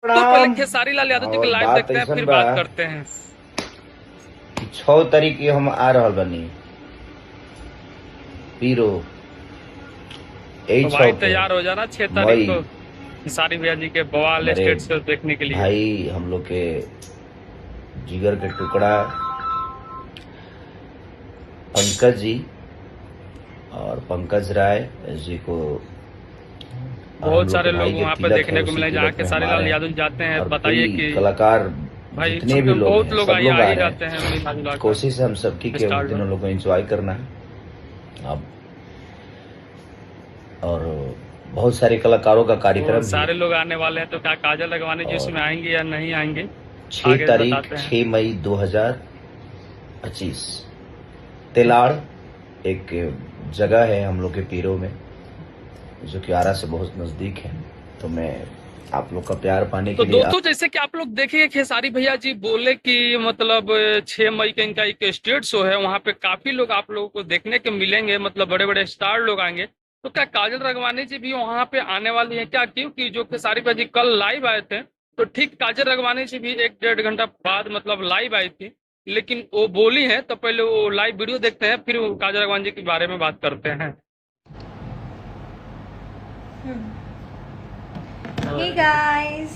तो पहले प्रणाम। खेसारी लाल यादव जी के और लाइव बात देखते हैं, ऐसन फिर बा बात करते हैं। कि 6 तारीख के हम आ रहल बनी पीरो, यही तो छौ भाई के तैयार हो जाना 6 तारीख मई। को खेसारी भैया जी के बवाल हमारे स्टेट शो देखने के लिए। भाई, हम लोग के जिगर के टुकड़ा पंकज जी और पंकज राय जी को, और हम बहुत लोग के सारे भाई लोग के वहां पे तिलक है, देखने को उसी मिले जहाँ तिलक में खेसारी हमारे लाल यादव जी जाते हैं। और बताइए कई कि कलाकार भाई जितने सब भी लोग, लोग बहुत हैं, लोग सब आ लोग आ ही रहे जाते हैं मिला जुला हैं। कर कोशिश है हम सबकी के उस स्टार। दिन उन लोग को एंजॉय करना है। अब और बहुत सारे कलाकारों का तो कार्यक्रम भी है। सारे लोग आने वाले हैं, तो क्या काजल लगवानी जी और उसमें आएंगे या नहीं आएंगे, 6 आगे तारीख बताते हैं। 6 मई 2025 तेलाड़ एक जगह है हम लोग के पीरो में, जो कि आरा से बहुत नजदीक है। तो मैं आप लोग का प्यार पाने तो के लिए दोस्तों, जैसे कि आप लोग देखेंगे खेसारी भैया जी बोले कि मतलब 6 मई का इनका एक स्टेट शो है, वहां पे काफी लोग आप लोगों को देखने के मिलेंगे, मतलब बड़े बड़े स्टार लोग आएंगे। तो क्या काजल राघवानी जी भी वहां पे आने वाली है क्या? क्योंकि जो खेसारी भैया जी कल लाइव आए थे, तो ठीक काजल राघवानी जी भी 1 डेढ़ घंटा बाद मतलब लाइव आई थी, लेकिन वो बोली है। तो पहले वो लाइव वीडियो देखते हैं, फिर वो काजल राघवानी जी के बारे में बात करते हैं। Hey guys,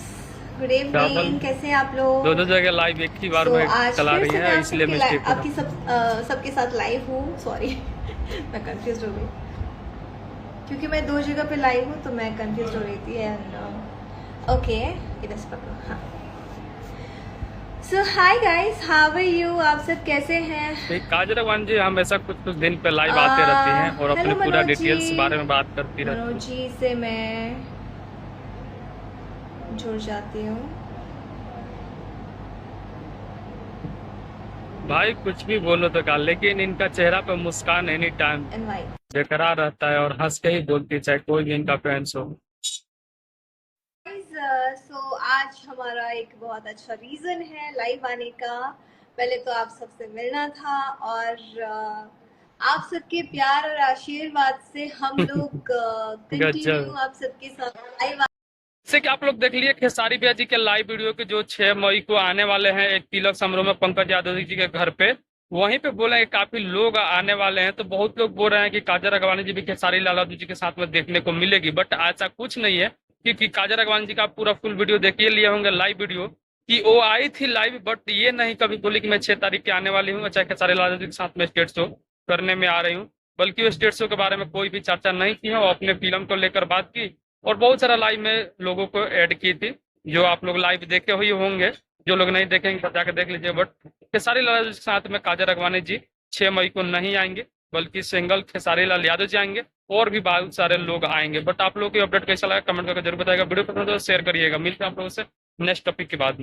good double evening. कैसे हैं आप लोग? दोनों जगह लाइव एक ही बार सो में आज चला फिर रही से मैं है, आप इसलिए सबके मिस्टेक हो रहा। सबके साथ लाइव हूँ। सॉरी मैं कंफ्यूज हो गई क्योंकि मैं 2 जगह पे लाइव हूँ, तो मैं कंफ्यूज हो रही थी। एंड ओके, इधर से पकड़ो। हाँ, so hi guys, how are you? आप सब कैसे हैं? काजल राघवानी जी हमेशा कुछ कुछ दिन पे लाइव आते रहती हैं और अपने हेलो पूरा मनोज जी। डिटेल्स बारे में बात करती रहती मनोज हैं। जी से मैं जुड़ जाती हूँ। भाई कुछ भी बोलो तो का, लेकिन इनका चेहरा पे मुस्कान एनी टाइम इनवाइट। बेकरार रहता है और हंस के ही बोलती है, चाहे कोई भी इनका फैंस हो। सो आज हमारा एक बहुत अच्छा रीज़न है लाइव आने का। पहले तो आप सबसे मिलना था, और आप सबके प्यार और आशीर्वाद से हम लोग कंटिन्यू गजब। आप सबके साथ लाइव। जैसे कि आप लोग देख लिए खेसारी भैया जी के लाइव वीडियो के, जो 6 मई को आने वाले हैं एक तिलक समारोह में पंकज यादव जी के घर पे, वहीं पे बोले हैं काफी लोग आने वाले हैं। तो बहुत लोग बोल रहे हैं कि काजल राघवानी जी भी खेसारी लाल यादव जी के साथ में देखने को मिलेगी, बट ऐसा कुछ नहीं है। क्योंकि काजल राघवानी जी का आप पूरा फुल वीडियो देखिए लिए होंगे, लाइव वीडियो, कि वो आई थी लाइव, बट ये नहीं कभी बोली कि मैं 6 तारीख के आने वाली हूँ, चाहे खेसारी लाल यादव जी के साथ में स्टेट शो करने में आ रही हूँ। बल्कि वो स्टेट शो के बारे में कोई भी चर्चा नहीं की है, वो अपने फिल्म को लेकर बात की और बहुत सारा लाइव में लोगों को ऐड की थी, जो आप लोग लाइव देखे हुए होंगे। जो लोग नहीं देखेंगे तो जाकर देख लीजिए। बट खेसारी लाल यादव के साथ में काजल राघवानी जी 6 मई को नहीं आएंगे, बल्कि सिंगल खेसारी लाल यादव जी आएंगे और भी बहुत सारे लोग आएंगे। बट आप लोग की अपडेट कैसा लगा कमेंट करके जरूर बताएगा। वीडियो पसंद हो तो शेयर करिएगा। मिलते हैं आप लोगों से नेक्स्ट टॉपिक के बाद।